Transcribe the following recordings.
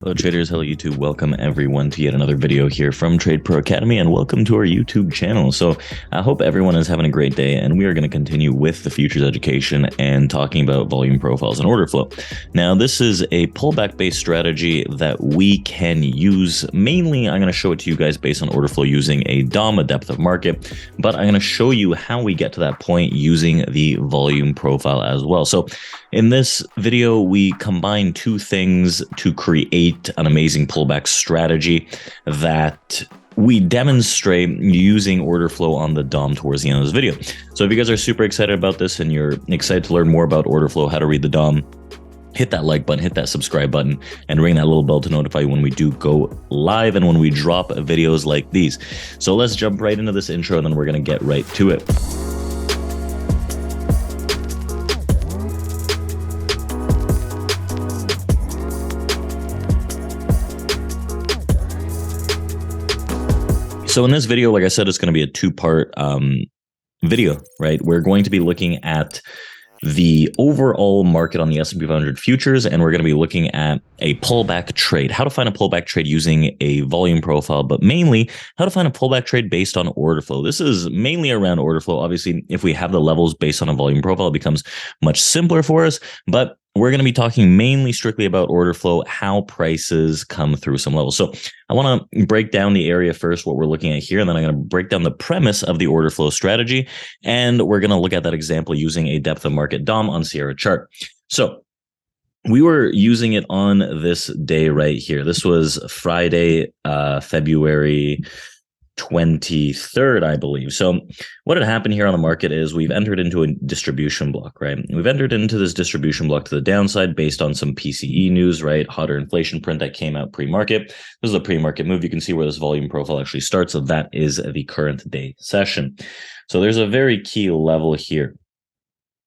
Hello traders, hello YouTube, welcome everyone to yet another video here from TRADEPRO Academy, and welcome to our YouTube channel. So I hope everyone is having a great day, and we are going to continue with the futures education and talking about volume profiles and order flow. Now this is a pullback based strategy that we can use. Mainly I'm going to show it to you guys based on order flow using a DOM, a depth of market, but I'm going to show you how we get to that point using the volume profile as well. So in this video, we combine two things to create an amazing pullback strategy that we demonstrate using order flow on the DOM towards the end of this video. So if you guys are super excited about this and you're excited to learn more about order flow, how to read the DOM, hit that like button, hit that subscribe button, and ring that little bell to notify you when we do go live and when we drop videos like these. So let's jump right into this intro, and then we're going to get right to it. So in this video, like I said, it's going to be a two-part video, right? We're going to be looking at the overall market on the S&P 500 futures, and we're going to be looking at a pullback trade, how to find a pullback trade using a volume profile, but mainly how to find a pullback trade based on order flow. This is mainly around order flow. Obviously, if we have the levels based on a volume profile, it becomes much simpler for us, but we're going to be talking mainly strictly about order flow, how prices come through some levels. So I want to break down the area first, what we're looking at here, and then I'm going to break down the premise of the order flow strategy, and we're going to look at that example using a depth of market DOM on Sierra chart. So we were using it on this day right here. This was Friday, February 23rd, I believe. So what had happened here on the market is we've entered into a distribution block, right? We've entered into this distribution block to the downside based on some PCE news, right? Hotter inflation print that came out pre-market. This is a pre-market move. You can see where this volume profile actually starts. So that is the current day session. So there's a very key level here.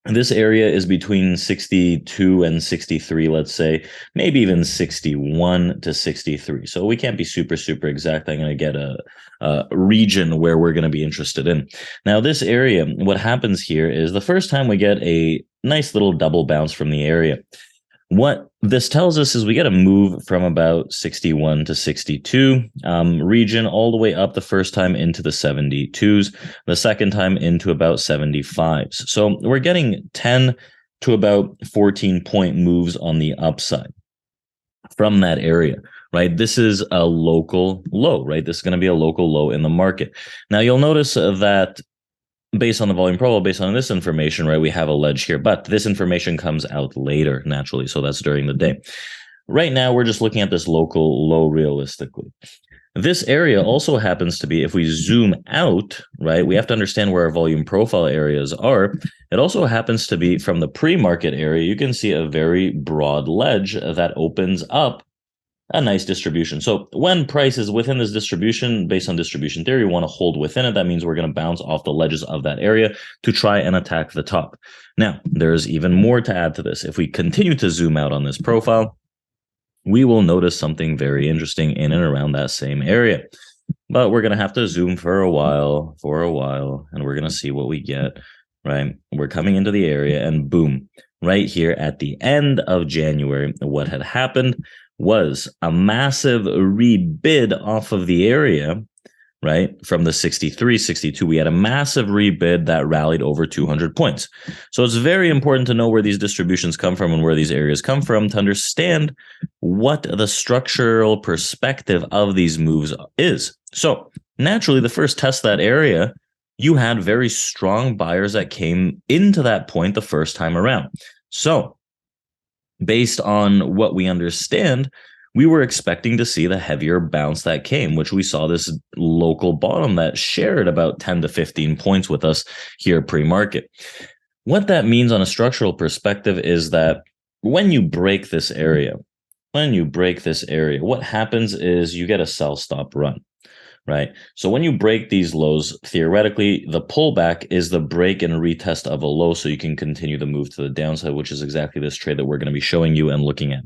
This area is between 62 and 63, let's say, maybe even 61 to 63. So we can't be super exact. I'm going to get a region where we're going to be interested in. Now, this area, what happens here is the first time we get a nice little double bounce from the area. What this tells us is we get a move from about 61 to 62 region all the way up the first time into the 72s, the second time into about 75s. So we're getting 10 to about 14-point moves on the upside from that area, right? This is a local low, right? This is going to be a local low in the market. Now you'll notice that based on the volume profile, based on this information, right, we have a ledge here, but this information comes out later naturally. So that's during the day. Right now, we're just looking at this local low realistically. This area also happens to be, if we zoom out, right, we have to understand where our volume profile areas are. It also happens to be from the pre-market area. You can see a very broad ledge that opens up a nice distribution. So when price is within this distribution, based on distribution theory, we want to hold within it. That means we're going to bounce off the ledges of that area to try and attack the top. Now, there's even more to add to this. If we continue to zoom out on this profile, we will notice something very interesting in and around that same area. But we're going to have to zoom for a while, and we're going to see what we get, right? We're coming into the area, and boom, right here at the end of January, what had happened was a massive rebid off of the area, right? From the 63, 62, we had a massive rebid that rallied over 200 points. So it's very important to know where these distributions come from and where these areas come from to understand what the structural perspective of these moves is. So naturally, the first test that area, you had very strong buyers that came into that point the first time around. So based on what we understand, we were expecting to see the heavier bounce that came, which we saw this local bottom that shared about 10 to 15 points with us here pre-market. What that means on a structural perspective is that when you break this area, what happens is you get a sell stop run. Right. So when you break these lows, theoretically, the pullback is the break and retest of a low so you can continue to move to the downside, which is exactly this trade that we're going to be showing you and looking at.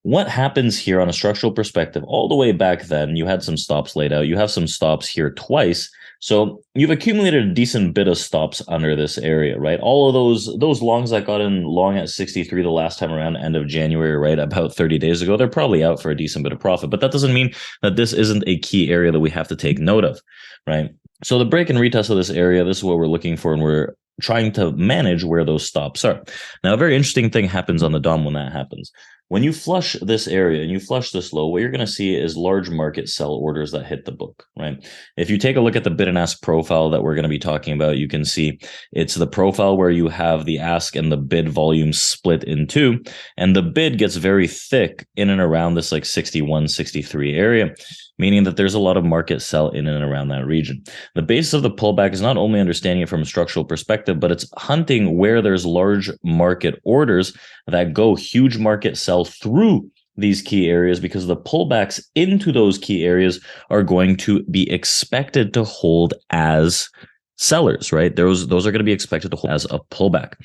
What happens here on a structural perspective, all the way back then, you had some stops laid out. You have some stops here twice So you've accumulated a decent bit of stops under this area, right? All of those longs that got in long at 63 the last time around, end of January, right, about 30 days ago, they're probably out for a decent bit of profit. But that doesn't mean that this isn't a key area that we have to take note of, right? So the break and retest of this area, this is what we're looking for, and we're trying to manage where those stops are. Now, a very interesting thing happens on the DOM when that happens. When you flush this area and you flush this low, what you're going to see is large market sell orders that hit the book, right? If you take a look at the bid and ask profile that we're going to be talking about, you can see it's the profile where you have the ask and the bid volume split in two, and the bid gets very thick in and around this like 61, 63 area, meaning that there's a lot of market sell in and around that region. The basis of the pullback is not only understanding it from a structural perspective, but it's hunting where there's large market orders that go huge market sell through these key areas, because the pullbacks into those key areas are going to be expected to hold as sellers, right? Those are going to be expected to hold as a pullback.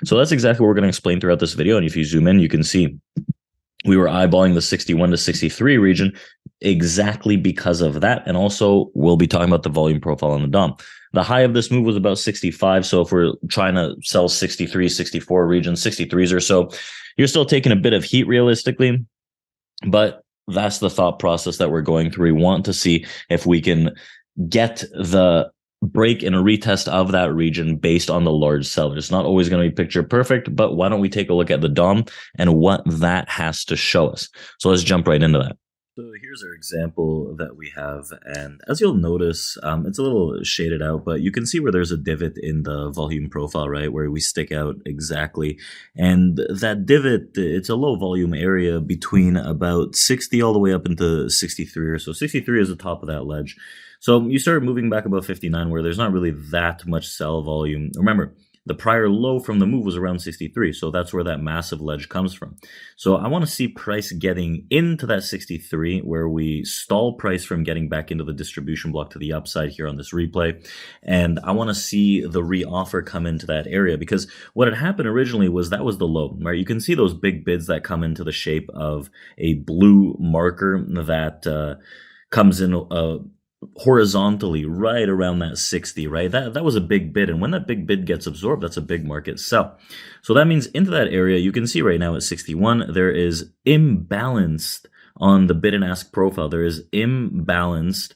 So that's exactly what we're going to explain throughout this video. And if you zoom in, you can see we were eyeballing the 61 to 63 region exactly because of that. And also we'll be talking about the volume profile on the DOM. The high of this move was about 65. So if we're trying to sell 63, 64 regions, 63s or so, you're still taking a bit of heat realistically, but that's the thought process that we're going through. We want to see if we can get the break and a retest of that region based on the large sellers. It's not always going to be picture perfect, but why don't we take a look at the DOM and what that has to show us? So let's jump right into that. So here's our example that we have, and as you'll notice, it's a little shaded out, but you can see where there's a divot in the volume profile, right, where we stick out exactly. And that divot, it's a low volume area between about 60 all the way up into 63 or so. 63 is the top of that ledge. So you start moving back above 59 where there's not really that much sell volume. Remember, the prior low from the move was around 63, so that's where that massive ledge comes from. So I want to see price getting into that 63 where we stall price from getting back into the distribution block to the upside here on this replay. And I want to see the reoffer come into that area, because what had happened originally was that was the low, right? You can see those big bids that come into the shape of a blue marker that comes in horizontally right around that 60, right? That was a big bid, and when that big bid gets absorbed, that's a big market sell. So that means into that area, you can see right now at 61, there is imbalanced on the bid and ask profile. There is imbalanced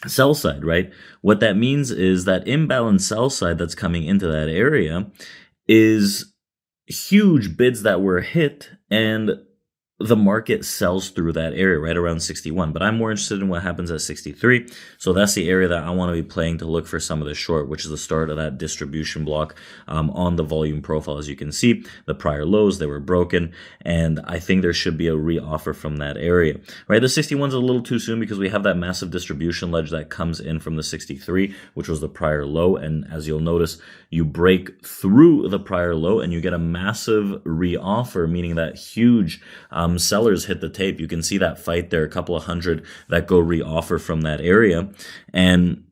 sell side, right? What that means is that imbalanced sell side that's coming into that area is huge bids that were hit, and the market sells through that area right around 61, but I'm more interested in what happens at 63. So that's the area that I want to be playing to look for some of the short, which is the start of that distribution block on the volume profile. As you can see, the prior lows, they were broken, and I think there should be a reoffer from that area, right? The 61 is a little too soon because we have that massive distribution ledge that comes in from the 63, which was the prior low, and as you'll notice, you break through the prior low and you get a massive reoffer, meaning that huge sellers hit the tape. You can see that fight there, a couple of hundred that go reoffer from that area, and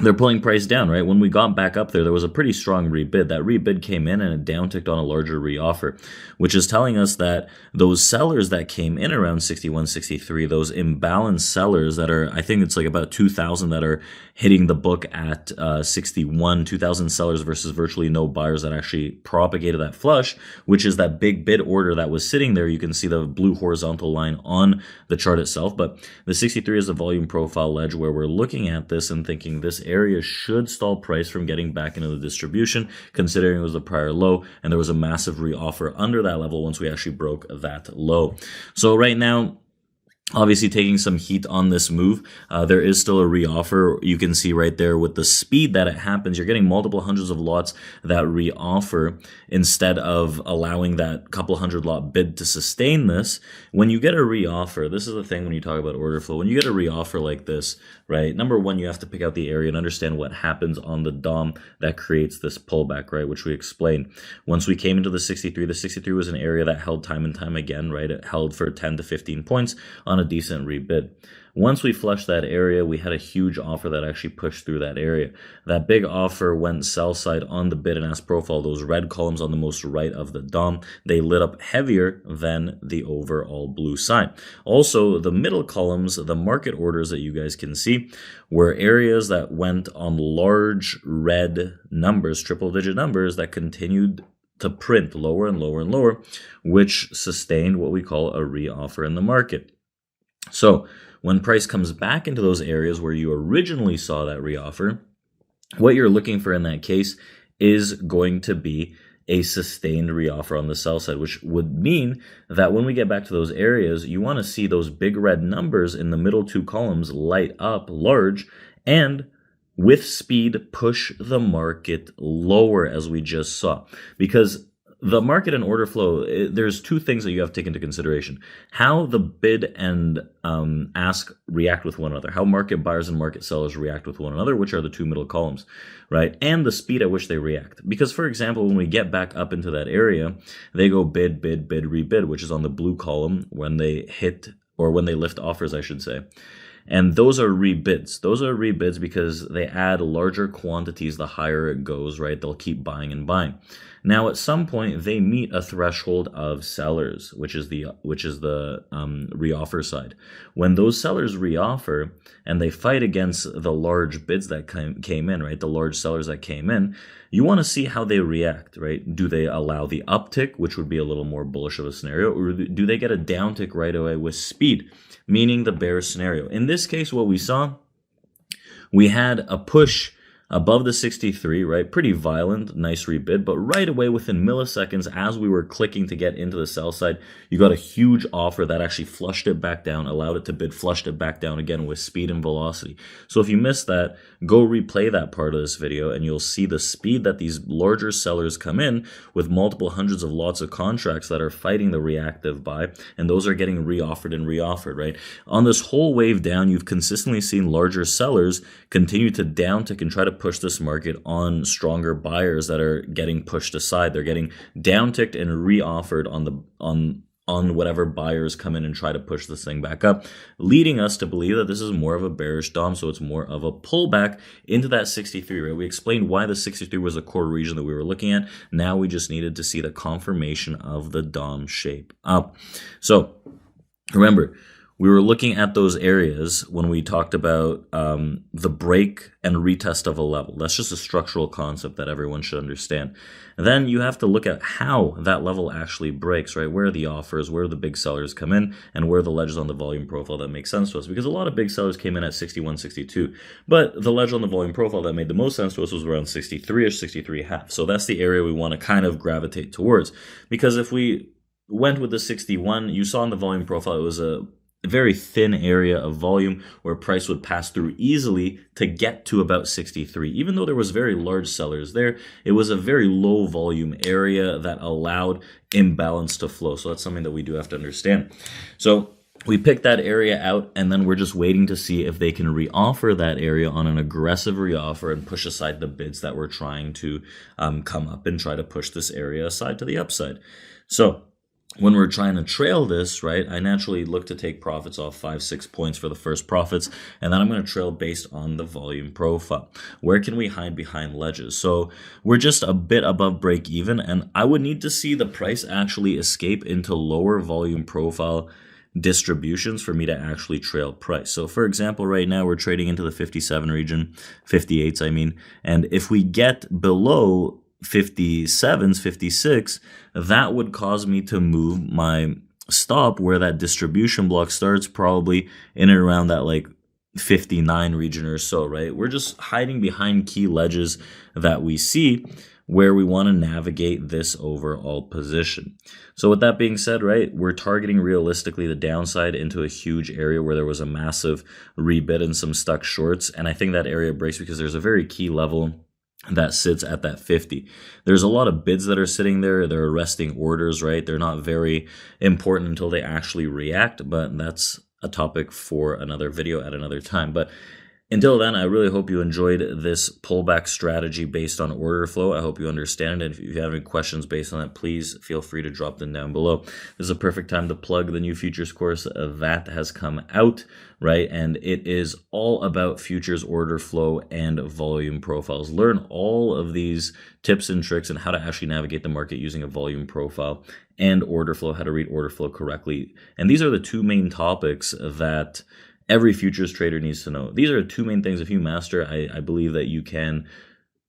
they're pulling price down, right? When we got back up there, there was a pretty strong rebid. That rebid came in and it downticked on a larger reoffer, which is telling us that those sellers that came in around 61, 63, those imbalanced sellers that are, I think it's like about 2,000 that are hitting the book at 61, 2,000 sellers versus virtually no buyers that actually propagated that flush, which is that big bid order that was sitting there. You can see the blue horizontal line on the chart itself, but the 63 is a volume profile ledge where we're looking at this and thinking this area should stall price from getting back into the distribution, considering it was the prior low and there was a massive reoffer under that level once we actually broke that low. So right now, obviously taking some heat on this move. There is still a reoffer. You can see right there with the speed that it happens, you're getting multiple hundreds of lots that reoffer instead of allowing that couple hundred lot bid to sustain this. When you get a reoffer, this is the thing when you talk about order flow. When you get a reoffer like this, right, number one, you have to pick out the area and understand what happens on the DOM that creates this pullback, right, which we explained. Once we came into the 63 was an area that held time and time again, right? It held for 10 to 15 points on a decent rebid. Once we flushed that area, we had a huge offer that actually pushed through that area. That big offer went sell side on the bid and ask profile. Those red columns on the most right of the DOM, they lit up heavier than the overall blue side. Also, the middle columns, the market orders that you guys can see, were areas that went on large red numbers, triple digit numbers that continued to print lower and lower and lower, which sustained what we call a re-offer in the market. So when price comes back into those areas where you originally saw that reoffer, what you're looking for in that case is going to be a sustained reoffer on the sell side, which would mean that when we get back to those areas, you want to see those big red numbers in the middle two columns light up large and with speed push the market lower, as we just saw. Because the market and order flow, there's two things that you have to take into consideration. How the bid and ask react with one another, how market buyers and market sellers react with one another, which are the two middle columns, right? And the speed at which they react. Because, for example, when we get back up into that area, they go bid, bid, bid, rebid, which is on the blue column when they hit, or when they lift offers, I should say. And those are rebids. Those are rebids because they add larger quantities the higher it goes, right? They'll keep buying and buying. Now, at some point, they meet a threshold of sellers, which is the reoffer side. When those sellers reoffer and they fight against the large bids that came in, right? The large sellers that came in, you want to see how they react, right? Do they allow the uptick, which would be a little more bullish of a scenario, or do they get a downtick right away with speed, meaning the bear scenario? In this case, what we saw, we had a push above the 63, right? Pretty violent, nice rebid, but right away within milliseconds, as we were clicking to get into the sell side, you got a huge offer that actually flushed it back down, allowed it to bid, flushed it back down again with speed and velocity. So if you missed that, go replay that part of this video and you'll see the speed that these larger sellers come in with multiple hundreds of lots of contracts that are fighting the reactive buy, and those are getting reoffered and reoffered, right? On this whole wave down, you've consistently seen larger sellers continue to downtick and try to push this market on stronger buyers that are getting pushed aside. They're getting downticked and reoffered on whatever buyers come in and try to push this thing back up, leading us to believe that this is more of a bearish DOM, so it's more of a pullback into that 63, right? We explained why the 63 was a core region that we were looking at. Now we just needed to see the confirmation of the DOM shape up. So remember, we were looking at those areas when we talked about the break and retest of a level. That's just a structural concept that everyone should understand. And then you have to look at how that level actually breaks, right? Where are the offers, where the big sellers come in, and where are the ledges on the volume profile that make sense to us. Because a lot of big sellers came in at 61, 62. But the ledge on the volume profile that made the most sense to us was around 63-ish, 63.5. So that's the area we want to kind of gravitate towards. Because if we went with the 61, you saw in the volume profile it was a very thin area of volume where price would pass through easily to get to about 63. Even though there was very large sellers there, it was a very low volume area that allowed imbalance to flow. So that's something that we do have to understand. So we picked that area out, and then we're just waiting to see if they can reoffer that area on an aggressive reoffer and push aside the bids that were trying to come up and try to push this area aside to the upside. So when we're trying to trail this, right, I naturally look to take profits off 5-6 points for the first profits, and then I'm going to trail based on the volume profile. Where can we hide behind ledges? So we're just a bit above break even, and I would need to see the price actually escape into lower volume profile distributions for me to actually trail price. So for example, right now we're trading into the 57 region, 58s I mean, and if we get below 57s, 56, that would cause me to move my stop where that distribution block starts, probably in and around that like 59 region or so, right? We're just hiding behind key ledges that we see where we want to navigate this overall position. So with that being said, right, we're targeting realistically the downside into a huge area where there was a massive rebid and some stuck shorts, and I think that area breaks because there's a very key level that sits at that 50. There's a lot of bids that are sitting there. They're arresting orders, right? They're not very important until they actually react, but that's a topic for another video at another time. But Until then, I really hope you enjoyed this pullback strategy based on order flow. I hope you understand it. If you have any questions based on that, please feel free to drop them down below. This is a perfect time to plug the new futures course that has come out, right? And it is all about futures order flow and volume profiles. Learn all of these tips and tricks and how to actually navigate the market using a volume profile and order flow, how to read order flow correctly. And these are the two main topics that every futures trader needs to know. These are two main things. If you master, I believe that you can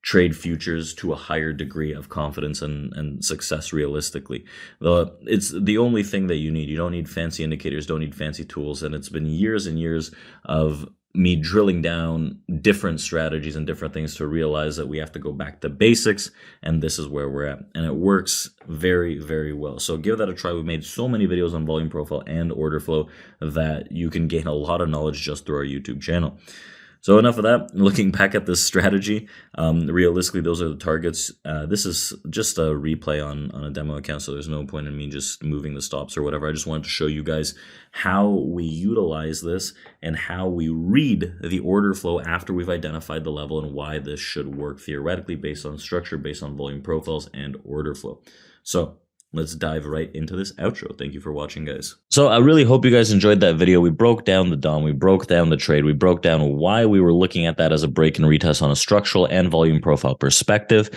trade futures to a higher degree of confidence and success realistically. It's the only thing that you need. You don't need fancy indicators, don't need fancy tools. And it's been years and years of me drilling down different strategies and different things to realize that we have to go back to basics, and this is where we're at. And it works very, very well. So give that a try. We've made so many videos on volume profile and order flow that you can gain a lot of knowledge just through our YouTube channel. So enough of that. Looking back at this strategy, realistically, those are the targets. This is just a replay on a demo account, so there's no point in me just moving the stops or whatever. I just wanted to show you guys how we utilize this and how we read the order flow after we've identified the level and why this should work theoretically based on structure, based on volume profiles and order flow. So let's dive right into this outro. Thank you for watching, guys. So I really hope you guys enjoyed that video. We broke down the DOM, we broke down the trade, we broke down why we were looking at that as a break and retest on a structural and volume profile perspective.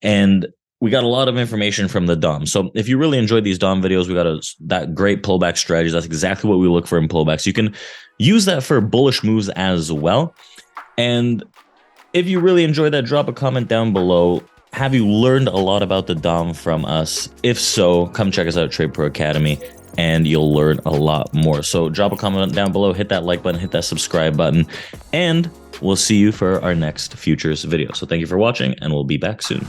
And we got a lot of information from the DOM. So if you really enjoyed these DOM videos, we got that great pullback strategy. That's exactly what we look for in pullbacks. You can use that for bullish moves as well. And if you really enjoyed that, drop a comment down below. Have you learned a lot about the DOM from us? If so, come check us out at TRADEPRO Academy and you'll learn a lot more. So drop a comment down below, hit that like button, hit that subscribe button, and we'll see you for our next futures video. So thank you for watching, and we'll be back soon.